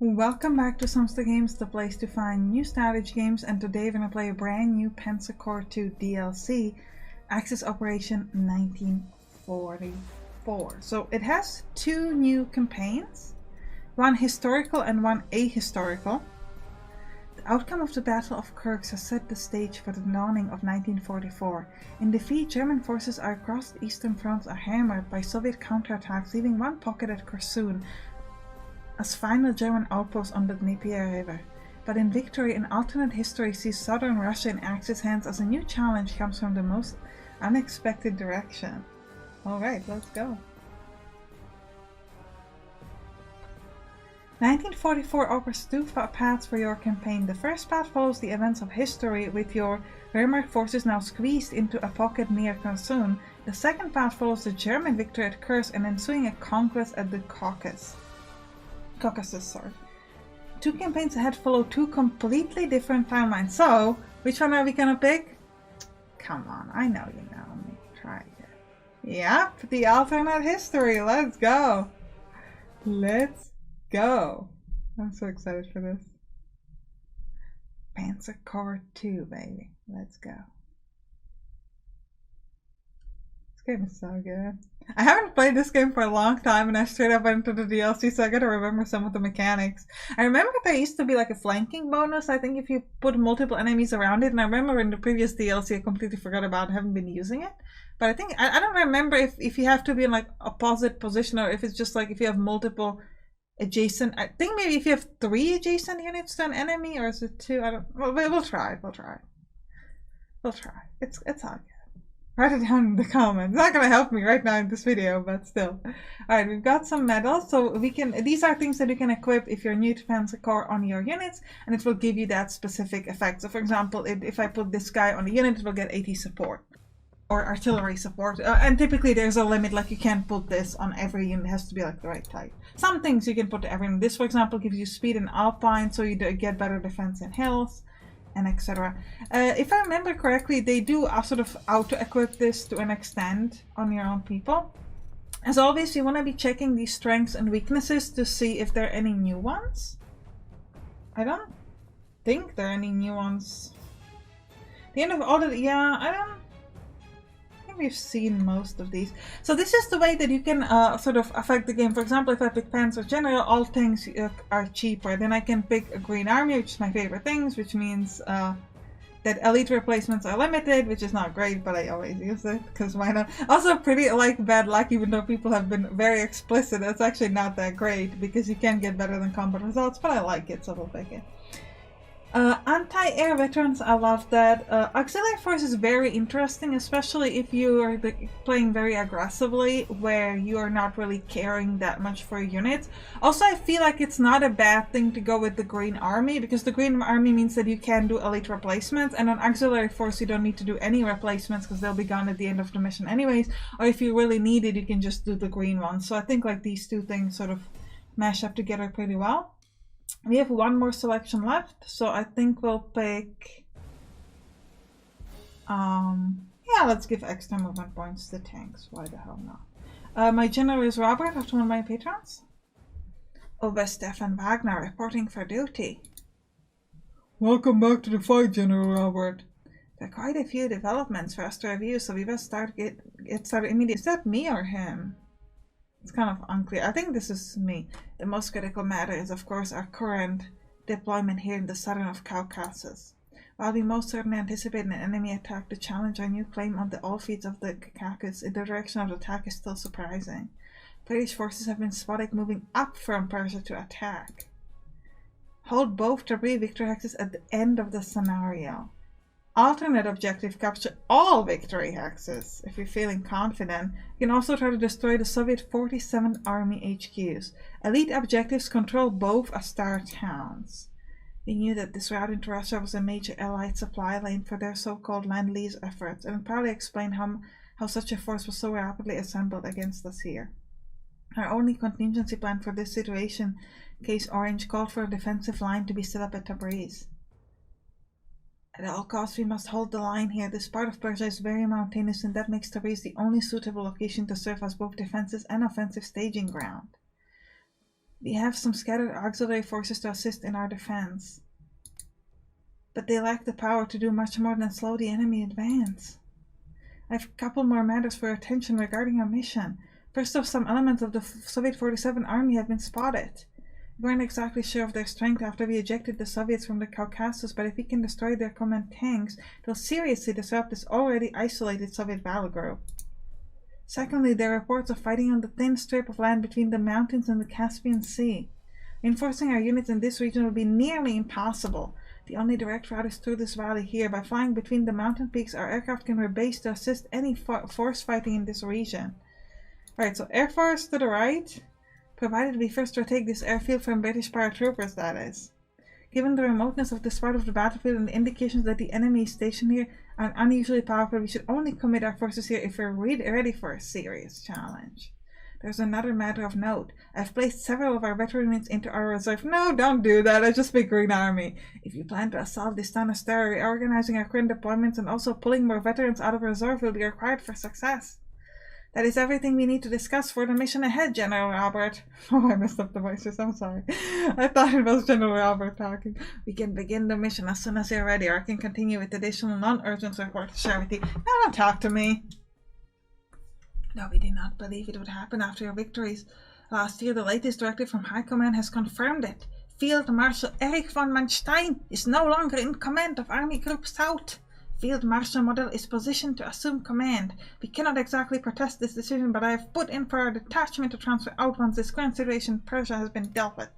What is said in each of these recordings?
Welcome back to Sampstra Games, the place to find new strategy games, and today we're going to play a brand new Panzer Corps 2 DLC, Axis Operation 1944. So it has two new campaigns, one historical and one ahistorical. The outcome of the Battle of Kirk has set the stage for the dawning of 1944. In defeat, German forces across the Eastern Front are hammered by Soviet counterattacks, leaving one pocket at Kherson as final German outpost on the Dnieper River. But in victory, an alternate history sees southern Russia in Axis hands as a new challenge comes from the most unexpected direction. Alright, let's go. 1944 offers two paths for your campaign. The first path follows the events of history, with your Wehrmacht forces now squeezed into a pocket near Kherson. The second path follows the German victory at Kursk and ensuing a conquest at the Caucasus. Two campaigns ahead follow two completely different timelines. So, which one are we gonna pick? Come on, I know you know me. Try it. Yep, the alternate history. Let's go. Let's go. I'm so excited for this. Panzer Corps 2, baby. Let's go. This game is so good. I haven't played this game for a long time, and I straight up went into the DLC, so I gotta remember some of the mechanics. I remember there used to be like a flanking bonus, I think, if you put multiple enemies around it, and I remember in the previous DLC I completely forgot about it, haven't been using it. But I think, I don't remember if you have to be in like opposite position, or if it's just like if you have multiple adjacent, I think maybe if you have 3 adjacent units to an enemy, or is it 2? I don't, well, we'll try. It's all good. Write it down in the comments. It's not going to help me right now in this video, but still. Alright, we've got some medals, so we can, these are things that you can equip if you're new to Panzer Corps on your units, and it will give you that specific effect. So for example, if I put this guy on the unit, it will get 80 support. Or artillery support. And typically there's a limit, like you can't put this on every unit, it has to be like the right type. Some things you can put to everyone. This, for example, gives you speed in Alpine, so you get better defense in hills, and etc. If I remember correctly, they do sort of auto-equip this to an extent on your own people. As always, you want to be checking these strengths and weaknesses to see if there are any new ones. I don't think there are any new ones. The end of all the... yeah, I think we've seen most of these. So this is the way that you can sort of affect the game. For example, if I pick Panzer General, all things are cheaper. Then I can pick a Green Army, which is my favorite things, which means that elite replacements are limited, which is not great, but I always use it, because why not? Also pretty like bad luck, even though people have been very explicit. It's actually not that great, because you can get better than combat results, but I like it, so we'll pick it. Anti-air veterans, I love that. Auxiliary force is very interesting, especially if you are playing very aggressively, where you are not really caring that much for units. Also, I feel like it's not a bad thing to go with the Green Army, because the Green Army means that you can do elite replacements, and on auxiliary force you don't need to do any replacements, because they'll be gone at the end of the mission anyways, or if you really need it, you can just do the green one. So I think like these two things sort of mash up together pretty well. We have one more selection left, so I think we'll pick... yeah, let's give extra movement points to tanks. Why the hell not? My general is Robert, after one of my patrons. Ober Stefan Wagner, reporting for duty. Welcome back to the fight, General Robert. There are quite a few developments for us to review, so we best get started immediately. Is that me or him? It's kind of unclear. I think this is me. The most critical matter is, of course, our current deployment here in the southern of Caucasus. While we most certainly anticipate an enemy attack to challenge our new claim on the oil fields of the Caucasus, the direction of the attack is still surprising. British forces have been spotted moving up from Persia to attack. Hold both debris victory hexes at the end of the scenario. Alternate objective, capture all victory hexes. If you're feeling confident, you can also try to destroy the Soviet 47th Army HQs. Elite objectives control both Astar towns. We knew that this route into Russia was a major Allied supply lane for their so-called Lend-Lease efforts, and probably explain how such a force was so rapidly assembled against us here. Our only contingency plan for this situation, Case Orange, called for a defensive line to be set up at Tabriz. At all costs, we must hold the line here. This part of Persia is very mountainous, and that makes Tabriz the only suitable location to serve as both defensive and offensive staging ground. We have some scattered auxiliary forces to assist in our defense, but they lack the power to do much more than slow the enemy advance. I have a couple more matters for attention regarding our mission. First off, some elements of the Soviet 47 army have been spotted. We weren't exactly sure of their strength after we ejected the Soviets from the Caucasus, but if we can destroy their command tanks, they'll seriously disrupt this already isolated Soviet battle group. Secondly, there are reports of fighting on the thin strip of land between the mountains and the Caspian Sea. Reinforcing our units in this region will be nearly impossible. The only direct route is through this valley here. By flying between the mountain peaks, our aircraft can rebase to assist any force fighting in this region. Alright, so Air Force to the right. Provided we first retake this airfield from British paratroopers, that is. Given the remoteness of this part of the battlefield and the indications that the enemy is stationed here are unusually powerful, we should only commit our forces here if we're ready for a serious challenge. There's another matter of note. I've placed several of our veteran units into our reserve. No, don't do that. I just speak Green Army. If you plan to assault this town as terror, reorganizing our current deployments and also pulling more veterans out of reserve will be required for success. That is everything we need to discuss for the mission ahead, General Robert. Oh, I messed up the voices. I'm sorry. I thought it was General Robert talking. We can begin the mission as soon as you're ready, or I can continue with additional non-urgent report to share with you. Now don't talk to me. No, we did not believe it would happen after your victories. Last year, the latest directive from High Command has confirmed it. Field Marshal Erich von Manstein is no longer in command of Army Group South. Field Marshal Model is positioned to assume command. We cannot exactly protest this decision, but I have put in for a detachment to transfer out once this current situation in Persia has been dealt with.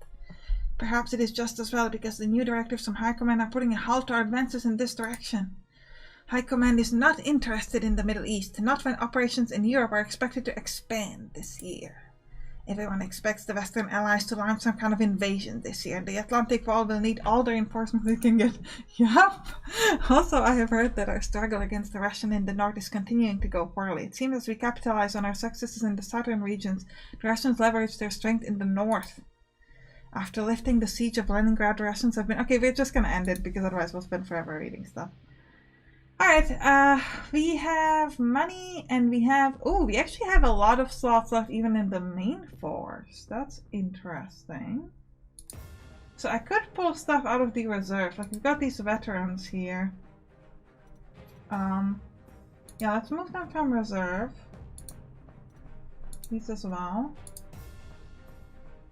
Perhaps it is just as well, because the new directives from High Command are putting a halt to our advances in this direction. High Command is not interested in the Middle East, not when operations in Europe are expected to expand this year. Everyone expects the Western Allies to launch some kind of invasion this year. The Atlantic Wall will need all the reinforcements they can get. Yup! Also, I have heard that our struggle against the Russian in the north is continuing to go poorly. It seems as we capitalize on our successes in the southern regions, the Russians leverage their strength in the north. After lifting the siege of Leningrad, the Russians have been... Okay, we're just gonna end it, because otherwise we'll spend forever reading stuff. Alright, we have money, and we have... Oh, we actually have a lot of slots left even in the main force. That's interesting. So I could pull stuff out of the reserve. Like, we've got these veterans here. Yeah, let's move them from reserve. These as well.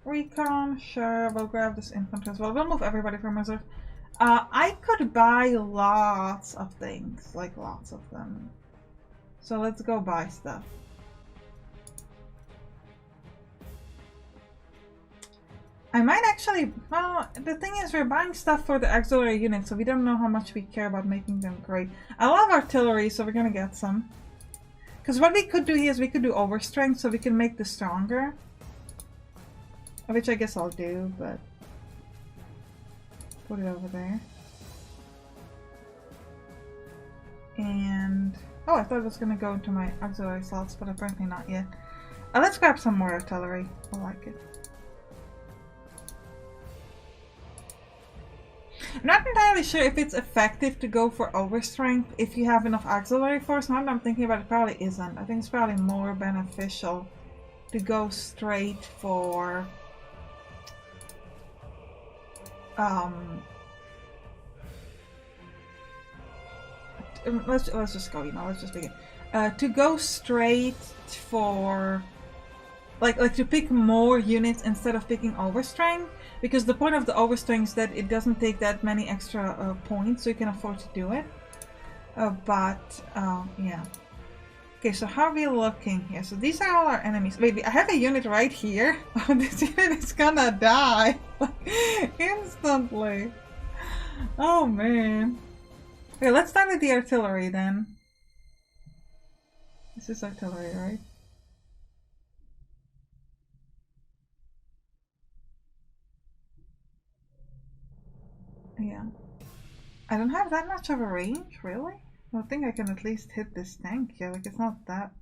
Recon, sure, we'll grab this infantry as well. We'll move everybody from reserve. I could buy lots of things, like lots of them. So let's go buy stuff. I might actually, well, the thing is we're buying stuff for the auxiliary units, so we don't know how much we care about making them great. I love artillery, so we're gonna get some. Because what we could do here is we could do overstrength, so we can make this stronger. Which I guess I'll do, but... Put it over there. And... Oh, I thought it was going to go into my auxiliary slots, but apparently not yet. Let's grab some more artillery. I like it. I'm not entirely sure if it's effective to go for overstrength if you have enough auxiliary force. Now that I'm thinking about it, it probably isn't. I think it's probably more beneficial to go straight for... let's just go, let's just begin. To go straight for like to pick more units instead of picking overstrength, because the point of the overstrength is that it doesn't take that many extra points, so you can afford to do it. Yeah. Okay, so how are we looking here? So these are all our enemies. Wait, I have a unit right here. This unit is gonna die instantly. Oh man. Okay, let's start with the artillery then. This is artillery, right? Yeah. I don't have that much of a range, really? I think I can at least hit this tank here, like it's not that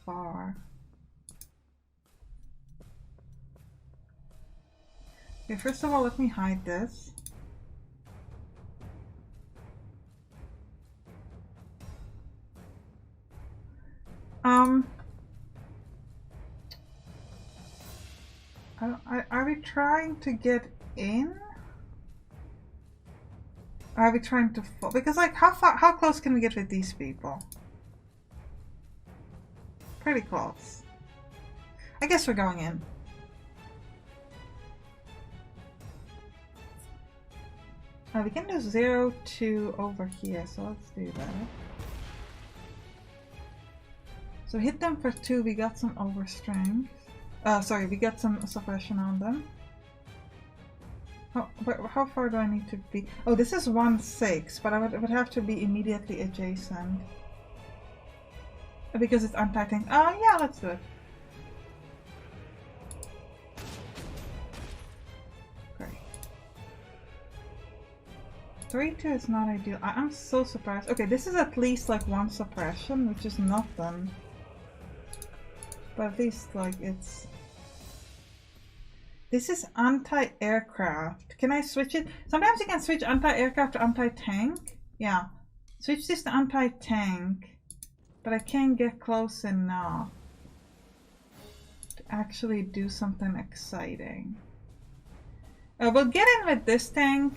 far. Okay, first of all, let me hide this. Are we trying to get in? Or are we trying to fall? Because like how close can we get with these people? Pretty close. I guess we're going in. We can do 0 to over here, so let's do that. So hit them for 2, we got some overstrength. Sorry, we got some suppression on them. How far do I need to be? Oh, this is 1/6, but I would have to be immediately adjacent. Because it's anti-tank. Oh, yeah, let's do it. Great. 3-2 is not ideal. I'm so surprised. Okay, this is at least like 1 suppression, which is nothing. But at least like it's... This is anti-aircraft. Can I switch it? Sometimes you can switch anti-aircraft to anti-tank. Yeah. Switch this to anti-tank. But I can't get close enough to actually do something exciting. We'll get in with this tank.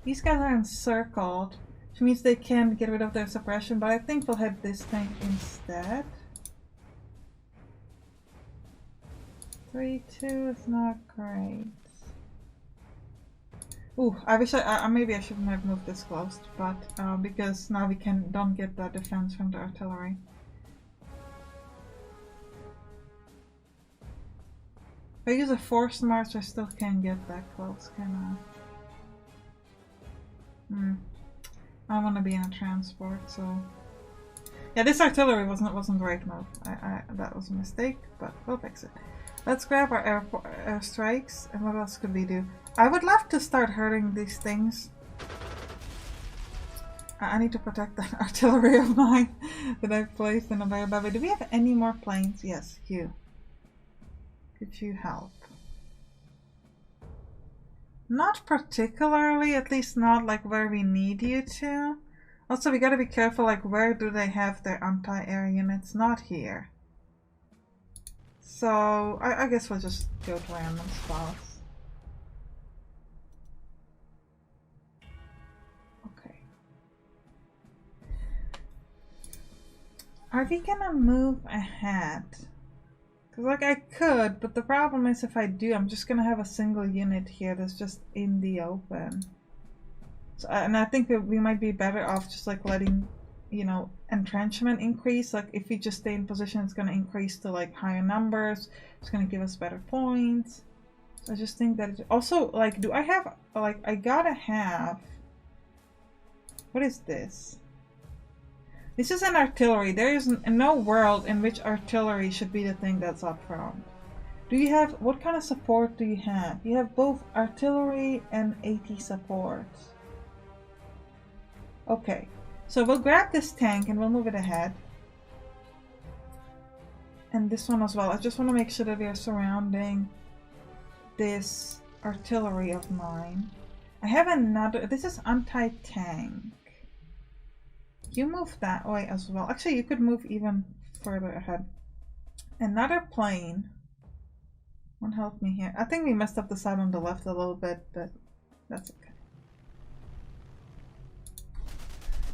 These guys are encircled, which means they can't get rid of their suppression, but I think we'll hit this tank instead. 3-2 is not great. Ooh, I wish maybe I shouldn't have moved this close, but because now we don't get the defense from the artillery. If I use a forced march, I still can't get that close, can I? I want to be in a transport, so yeah, this artillery wasn't the right move. That was a mistake, but we'll fix it. Let's grab our air strikes, and what else could we do? I would love to start hurting these things. I need to protect that artillery of mine that I've placed in a very bad way. Do we have any more planes? Yes, you. Could you help? Not particularly, at least not like where we need you to. Also, we gotta be careful, like where do they have their anti-air units? Not here. So, I guess we'll just go to random spots. Okay. Are we gonna move ahead? Because like I could, but the problem is if I do, I'm just gonna have a single unit here that's just in the open. So, and I think we might be better off just like letting, you know, entrenchment increase. Like if we just stay in position, it's going to increase to like higher numbers. It's going to give us better points. So I just think that also, like, do I have, like, I gotta have, what is this? This is an artillery. There is no world in which artillery should be the thing that's up front. Do you have, what kind of support do you have? You have both artillery and AT support. Okay. So we'll grab this tank and we'll move it ahead. And this one as well. I just want to make sure that we are surrounding this artillery of mine. I have another, this is anti-tank. You move that way as well. Actually, you could move even further ahead. Another plane. Won't help me here. I think we messed up the side on the left a little bit, but that's okay.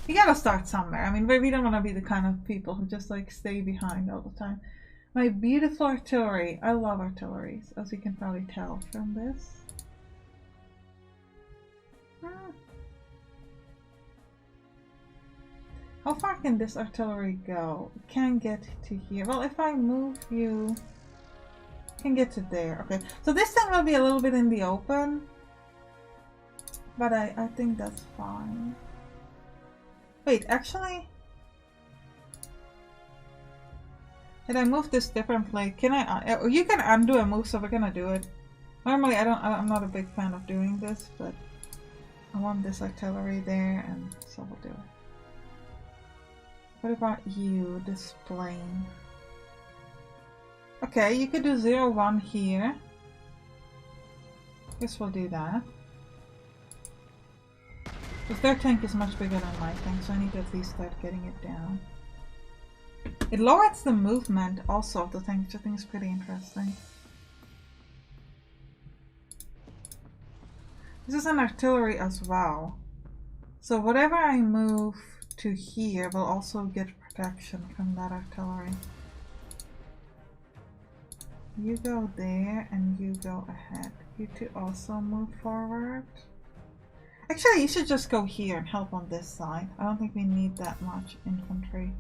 You gotta start somewhere. I mean, we don't want to be the kind of people who just like stay behind all the time. My beautiful artillery. I love artilleries, as you can probably tell from this. How far can this artillery go? It can't get to here. Well, if I move you, I can get to there. Okay, so this thing will be a little bit in the open, but I think that's fine. Wait, actually, did I move this differently? Can I? You can undo a move, so we're gonna do it. Normally, I'm not a big fan of doing this, but I want this artillery there, and so we'll do it. What about you, this plane? Okay, you could do 0-1 here. Guess we'll do that. Because their tank is much bigger than my tank, so I need to at least start getting it down. It lowers the movement also of the tank, which I think is pretty interesting. This is an artillery as well. So whatever I move to here will also get protection from that artillery. You go there and you go ahead. You two also move forward. Actually, you should just go here and help on this side. I don't think we need that much infantry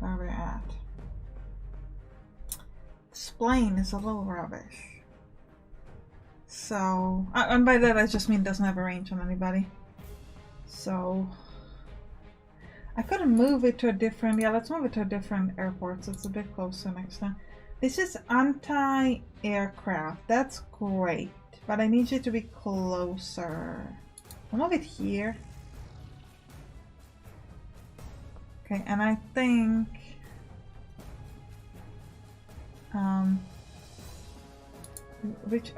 where we're at. This plane is a little rubbish. So, and by that I just mean it doesn't have a range on anybody. So, I could move it to a different, yeah, let's move it to a different airport so it's a bit closer next time. This is anti-aircraft, that's great, but I need you to be closer. I'll move it here. Okay, and I think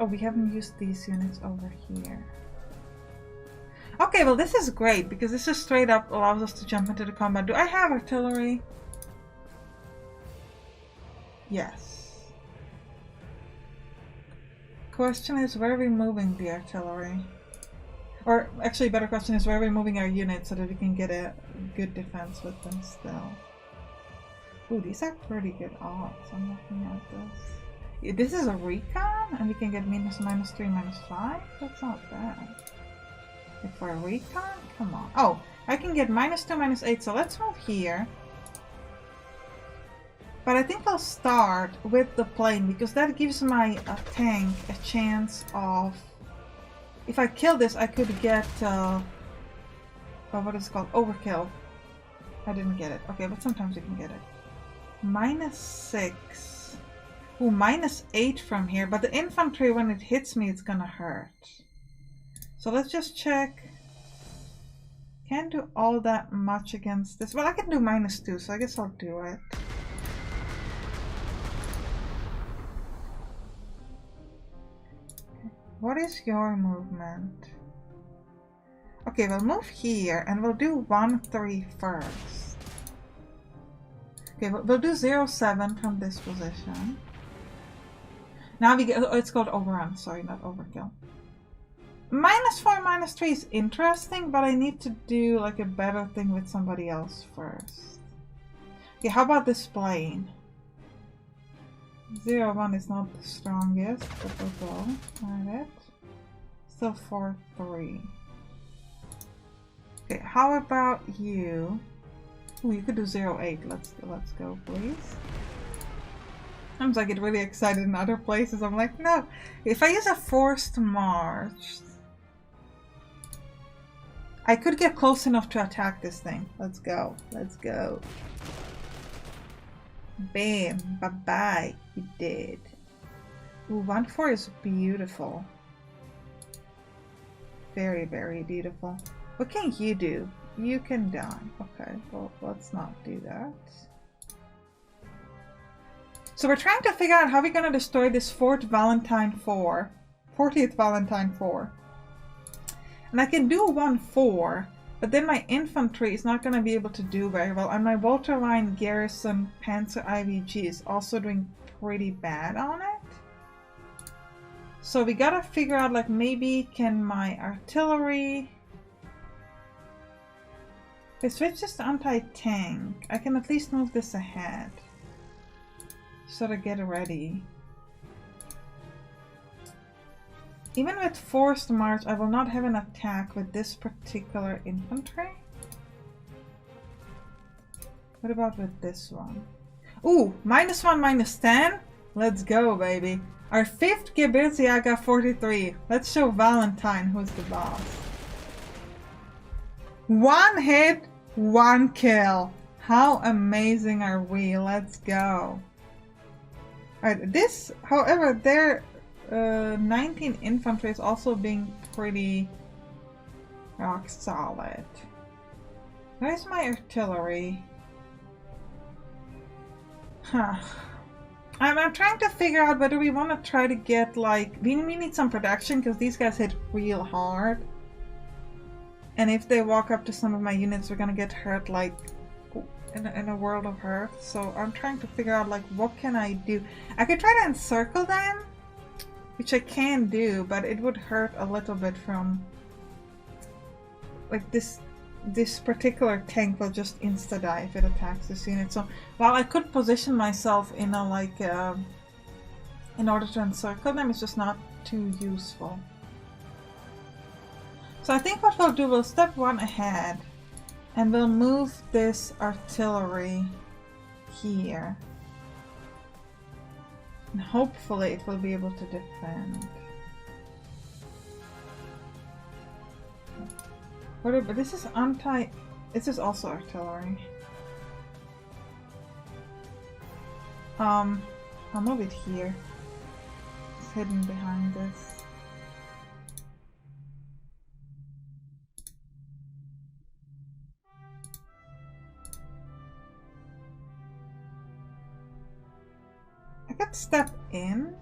we haven't used these units over here. Okay, well this is great because this just straight up allows us to jump into the combat. Do I have artillery? Yes. Question is, where are we moving the artillery? Or actually, better question is, where are we moving our units so that we can get a good defense with them still? Ooh, these are pretty good odds. I'm looking at this. This is a recon, and we can get -3, -5. That's not bad. If for a recon, come on. Oh, I can get -2, -8. So let's move here. But I think I'll start with the plane because that gives my tank a chance of. If I kill this, I could get what is it called? Overkill. I didn't get it. Okay, but sometimes you can get it. -6. Ooh, -8 from here. But the infantry, when it hits me, it's gonna hurt. So let's just check. Can't do all that much against this. Well, I can do -2, so I guess I'll do it. What is your movement? Okay, we'll move here and we'll do 1-3 first. Okay, we'll do 0-7 from this position. Now we get, oh, it's called overrun, sorry, not overkill. -4, -3 is interesting, but I need to do like a better thing with somebody else first. Okay, how about this plane? 0-1 is not the strongest, but we'll go. Alright. Still 4-3. Okay, how about you? Ooh, you could do 0-8. Let's go, please. Seems like I get really excited in other places. I'm like, no. If I use a forced march, I could get close enough to attack this thing. Let's go. Let's go. Bam. Bye-bye. You did. Ooh, 1-4 is beautiful. Very, very beautiful. What can you do? You can die. Okay, well, let's not do that. So we're trying to figure out how we're going to destroy this 40th Valentine 4. And I can do 1-4, but then my infantry is not going to be able to do very well. And my Walter Line Garrison Panzer IVG is also doing pretty bad on it. So we gotta figure out, like, maybe can my artillery... If I switch this to anti-tank, I can at least move this ahead. So to get ready. Even with forced march, I will not have an attack with this particular infantry. What about with this one? Ooh, -1, -10? Let's go, baby. Our 5th Gebirgsjäger 43. Let's show Valentine who's the boss. 1 hit, 1 kill. How amazing are we? Let's go. Alright, this, however, their 19 infantry is also being pretty rock solid. Where's my artillery? Huh. I'm trying to figure out whether we want to try to get, like, we need some protection because these guys hit real hard. And if they walk up to some of my units, we're gonna get hurt, like, in a world of hurt. So I'm trying to figure out, like, what can I do? I could try to encircle them. which I can do, but it would hurt a little bit from like this particular tank will just insta die if it attacks this unit. So while I could position myself in a like in order to encircle them, it's just not too useful. So I think what we'll do, we'll step one ahead and we'll move this artillery here. And hopefully it will be able to defend. Whatever, this is this is also artillery. I'll move it here. It's hidden behind this. I could step in.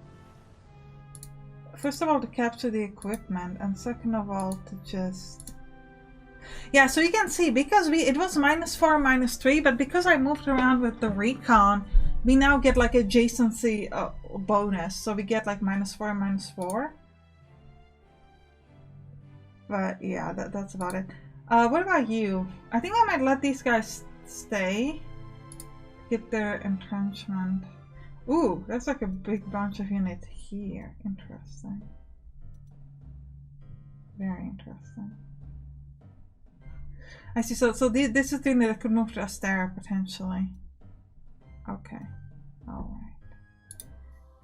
First of all, to capture the equipment, and second of all, to just... Yeah, so you can see, because it was -4, -3, but because I moved around with the recon, we now get like adjacency bonus. So we get like -4, -4. But yeah, that's about it. What about you? I think I might let these guys stay. Get their entrenchment. Ooh, that's like a big bunch of units here. Interesting. Very interesting. I see. So this is the thing that I could move to Astera potentially. Okay. Alright.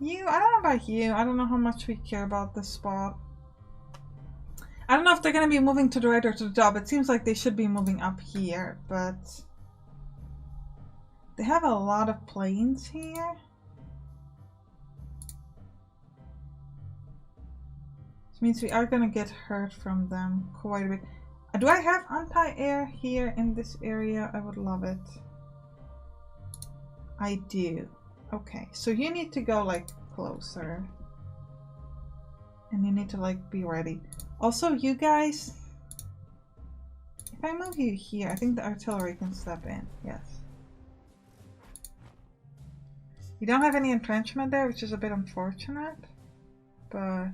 You, I don't know about you. I don't know how much we care about this spot. I don't know if they're going to be moving to the right or to the top. It seems like they should be moving up here, but they have a lot of planes here. Which means we are going to get hurt from them quite a bit. Do I have anti-air here in this area? I would love it. I do. Okay, so you need to go like closer. And you need to like be ready. Also, you guys, if I move you here, I think the artillery can step in. Yes. You don't have any entrenchment there, which is a bit unfortunate. But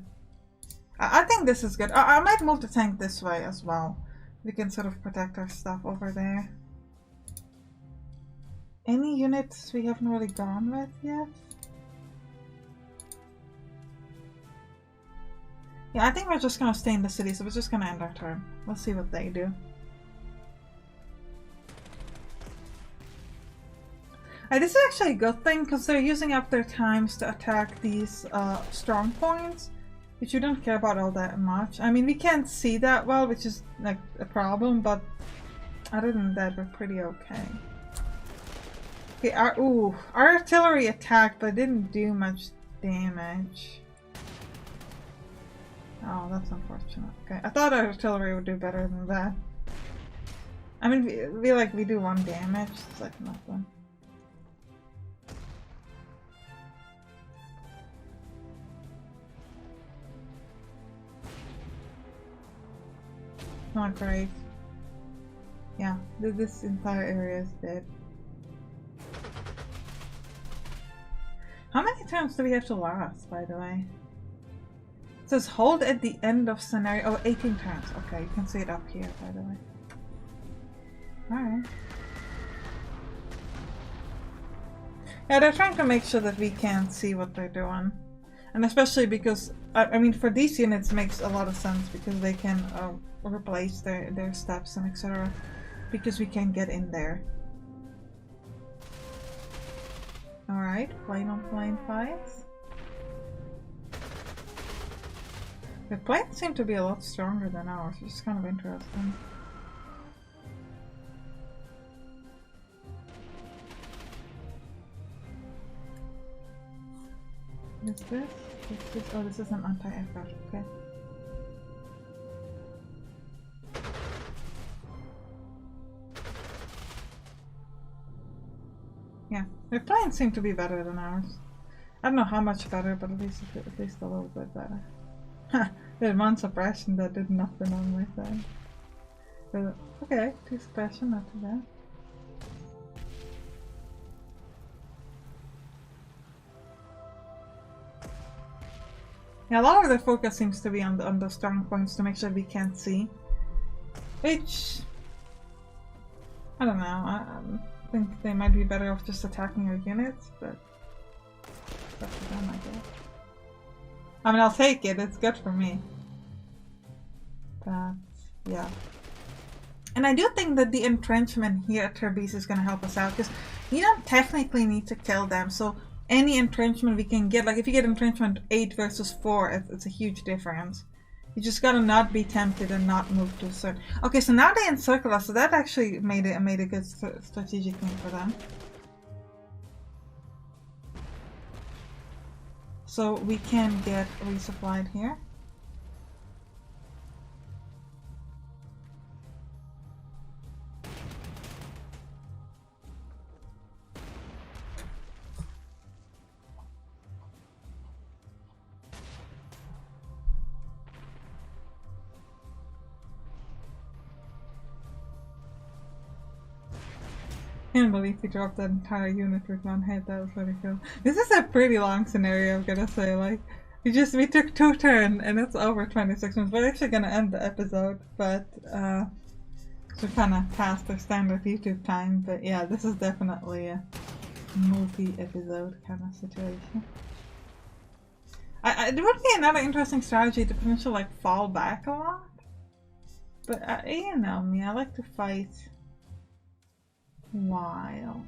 I think this is good. I might move the tank this way as well. We can sort of protect our stuff over there. Any units we haven't really gone with yet? Yeah, I think we're just gonna stay in the city, so we're just gonna end our turn. Let's see what they do. This is actually a good thing, because they're using up their times to attack these strong points, which you don't care about all that much. I mean, we can't see that well, which is like a problem, but other than that, we're pretty okay. Okay, our artillery attacked, but didn't do much damage. Oh, that's unfortunate. Okay, I thought our artillery would do better than that. I mean, we do 1 damage. It's like nothing. Not great. Yeah, this entire area is dead. How many turns do we have to last, by the way? It says hold at the end of scenario. Oh, 18 turns. Okay, you can see it up here, by the way. Alright. Yeah, they're trying to make sure that we can't see what they're doing. And especially because, I mean, for these units it makes a lot of sense, because they can replace their steps and etc. Because we can get in there. Alright, plane on plane fights. The planes seem to be a lot stronger than ours, which is kind of interesting. What is this? What's this? Oh, this is an anti-aircraft, okay. Yeah, their planes seem to be better than ours. I don't know how much better, but at least a little bit better. There's 1 suppression that did nothing on my side. So, okay, 2 suppression, not too bad. Yeah, a lot of the focus seems to be on the strong points to make sure we can't see. Which, I don't know, I think they might be better off just attacking our units, but it's up to them, I guess. I mean, I'll take it, it's good for me. But, yeah. And I do think that the entrenchment here at Trebice is going to help us out, because you don't technically need to kill them, so any entrenchment we can get, like if you get entrenchment 8 versus 4, it's a huge difference. You just gotta not be tempted and not move to a certain... Okay, so now they encircle us, so that actually made a good strategic thing for them. So we can get resupplied here. I can't believe he dropped that entire unit with one hit. That was really cool. This is a pretty long scenario, I'm gonna say. Like, we took 2 turns and it's over 26 minutes. We're actually gonna end the episode, but we're kind of past the standard YouTube time. But yeah, this is definitely a multi-episode kind of situation. It would be another interesting strategy to potentially like fall back a lot. But you know me, I like to fight wild.